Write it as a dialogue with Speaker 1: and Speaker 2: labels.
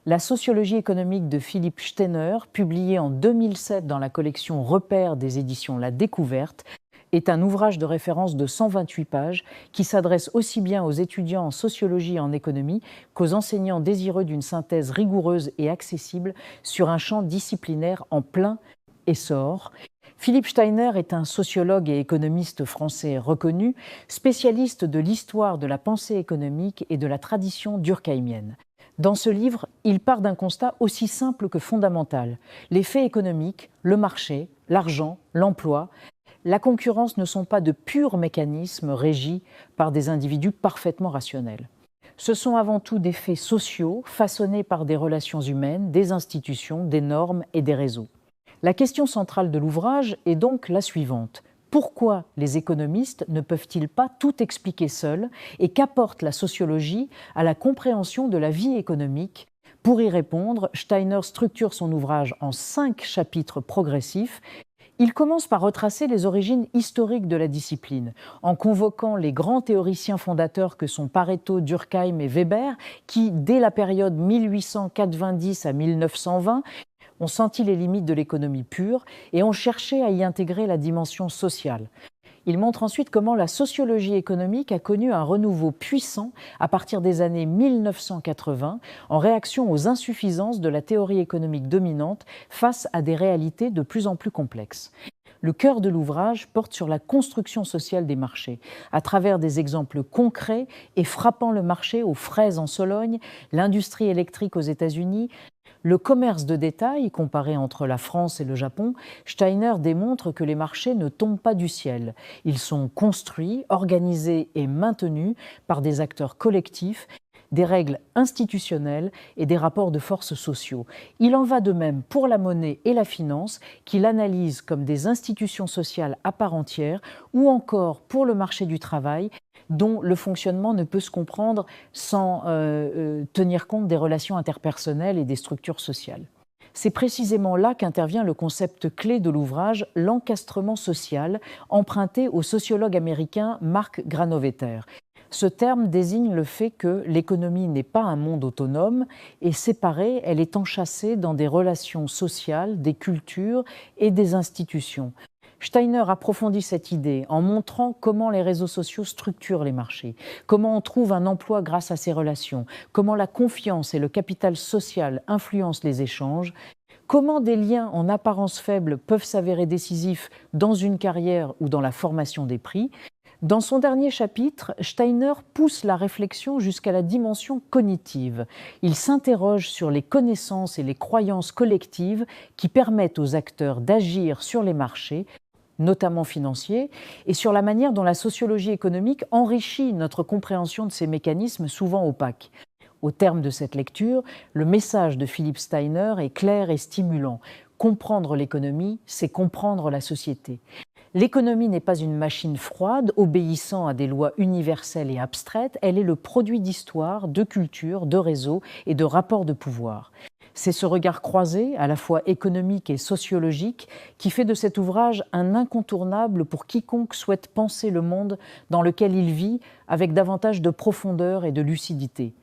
Speaker 1: La sociologie économique de Philippe Steiner, publiée en 2007 dans la collection Repères des éditions La Découverte, est un ouvrage de référence de 128 pages qui s'adresse aussi bien aux étudiants en sociologie et en économie qu'aux enseignants désireux d'une synthèse rigoureuse et accessible sur un champ disciplinaire en plein essor. Philippe Steiner est un sociologue et économiste français reconnu, spécialiste de l'histoire de la pensée économique et de la tradition durkheimienne. Dans ce livre, il part d'un constat aussi simple que fondamental. Les faits économiques, le marché, l'argent, l'emploi, la concurrence ne sont pas de purs mécanismes régis par des individus parfaitement rationnels. Ce sont avant tout des faits sociaux façonnés par des relations humaines, des institutions, des normes et des réseaux. La question centrale de l'ouvrage est donc la suivante. Pourquoi les économistes ne peuvent-ils pas tout expliquer seuls et qu'apporte la sociologie à la compréhension de la vie économique? Pour y répondre, Steiner structure son ouvrage en 5 chapitres progressifs. Il commence par retracer les origines historiques de la discipline, en convoquant les grands théoriciens fondateurs que sont Pareto, Durkheim et Weber, qui, dès la période 1890 à 1920, ont senti les limites de l'économie pure et ont cherché à y intégrer la dimension sociale. Il montre ensuite comment la sociologie économique a connu un renouveau puissant à partir des années 1980 en réaction aux insuffisances de la théorie économique dominante face à des réalités de plus en plus complexes. Le cœur de l'ouvrage porte sur la construction sociale des marchés, à travers des exemples concrets et frappant le marché aux fraises en Sologne, l'industrie électrique aux États-Unis, le commerce de détail, comparé entre la France et le Japon. Steiner démontre que les marchés ne tombent pas du ciel. Ils sont construits, organisés et maintenus par des acteurs collectifs, des règles institutionnelles et des rapports de force sociaux. Il en va de même pour la monnaie et la finance, qu'il analyse comme des institutions sociales à part entière, ou encore pour le marché du travail, dont le fonctionnement ne peut se comprendre sans tenir compte des relations interpersonnelles et des structures sociales. C'est précisément là qu'intervient le concept clé de l'ouvrage, l'encastrement social, emprunté au sociologue américain Mark Granovetter. Ce terme désigne le fait que l'économie n'est pas un monde autonome et séparée, elle est enchâssée dans des relations sociales, des cultures et des institutions. Steiner approfondit cette idée en montrant comment les réseaux sociaux structurent les marchés, comment on trouve un emploi grâce à ces relations, comment la confiance et le capital social influencent les échanges, comment des liens en apparence faibles peuvent s'avérer décisifs dans une carrière ou dans la formation des prix. Dans son dernier chapitre, Steiner pousse la réflexion jusqu'à la dimension cognitive. Il s'interroge sur les connaissances et les croyances collectives qui permettent aux acteurs d'agir sur les marchés, notamment financiers, et sur la manière dont la sociologie économique enrichit notre compréhension de ces mécanismes souvent opaques. Au terme de cette lecture, le message de Philippe Steiner est clair et stimulant. Comprendre l'économie, c'est comprendre la société. L'économie n'est pas une machine froide, obéissant à des lois universelles et abstraites, elle est le produit d'histoire, de culture, de réseaux et de rapports de pouvoir. C'est ce regard croisé, à la fois économique et sociologique, qui fait de cet ouvrage un incontournable pour quiconque souhaite penser le monde dans lequel il vit avec davantage de profondeur et de lucidité.